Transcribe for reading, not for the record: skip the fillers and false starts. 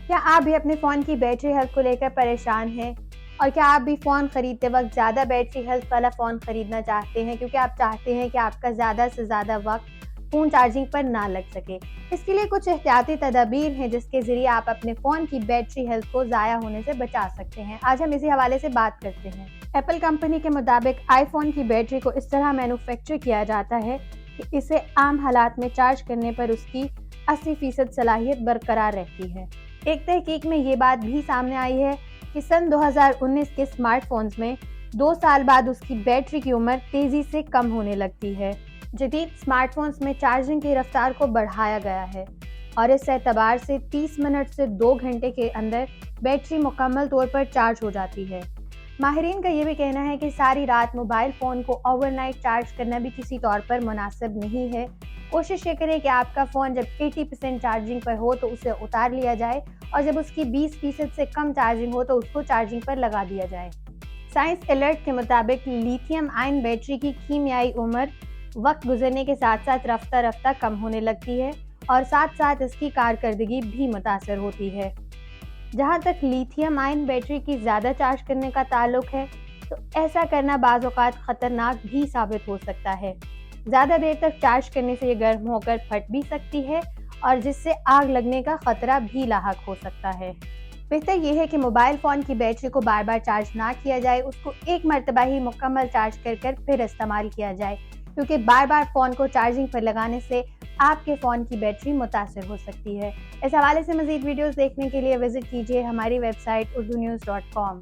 کیا آپ بھی اپنے فون کی بیٹری ہیلتھ کو لے کر پریشان ہیں؟ اور کیا آپ بھی فون خریدتے وقت زیادہ بیٹری ہیلتھ والا فون خریدنا چاہتے ہیں کیونکہ آپ چاہتے ہیں کہ آپ کا زیادہ سے زیادہ وقت فون چارجنگ پر نہ لگ سکے؟ اس کے لیے کچھ احتیاطی تدابیر ہیں جس کے ذریعے آپ اپنے فون کی بیٹری ہیلتھ کو ضائع ہونے سے بچا سکتے ہیں۔ آج ہم اسی حوالے سے بات کرتے ہیں۔ ایپل کمپنی کے مطابق آئی فون کی بیٹری کو اس طرح مینوفیکچر کیا جاتا ہے کہ اسے عام حالات میں چارج کرنے پر اس کی 80% صلاحیت برقرار رہتی ہے۔ ایک تحقیق میں یہ بات بھی سامنے آئی ہے کہ سن 2019 کے اسمارٹ فونز میں 2 سال بعد اس کی بیٹری کی عمر تیزی سے کم ہونے لگتی ہے۔ جدید اسمارٹ فونز میں چارجنگ کی رفتار کو بڑھایا گیا ہے اور اس اعتبار سے 30 منٹ سے 2 گھنٹے کے اندر بیٹری مکمل طور پر چارج ہو جاتی ہے۔ ماہرین کا یہ بھی کہنا ہے کہ ساری رات موبائل فون کو اوور نائٹ چارج کرنا بھی کسی طور پر مناسب نہیں ہے۔ کوشش یہ کریں کہ آپ کا فون جب 80% چارجنگ پر ہو تو اسے اتار لیا جائے اور جب اس کی 20% سے کم چارجنگ ہو تو اس کو چارجنگ پر لگا دیا جائے۔ سائنس الرٹ کے مطابق لیتھیم آئن بیٹری کی کیمیائی عمر وقت گزرنے کے ساتھ ساتھ رفتہ رفتہ کم ہونے لگتی ہے اور ساتھ ساتھ اس کی کارکردگی بھی متاثر ہوتی ہے۔ جہاں تک لیتھیم آئن بیٹری کی زیادہ چارج کرنے کا تعلق ہے تو ایسا کرنا بعض اوقات خطرناک بھی ثابت ہو سکتا ہے۔ زیادہ دیر تک چارج کرنے سے یہ گرم ہو کر پھٹ بھی سکتی ہے اور جس سے آگ لگنے کا خطرہ بھی لاحق ہو سکتا ہے۔ بہتر یہ ہے کہ موبائل فون کی بیٹری کو بار بار چارج نہ کیا جائے، اس کو ایک مرتبہ ہی مکمل چارج کر پھر استعمال کیا جائے، کیونکہ بار بار فون کو چارجنگ پر لگانے سے آپ کے فون کی بیٹری متاثر ہو سکتی ہے۔ اس حوالے سے مزید ویڈیوز دیکھنے کے لیے وزٹ کیجیے ہماری ویب سائٹ urdunews.com۔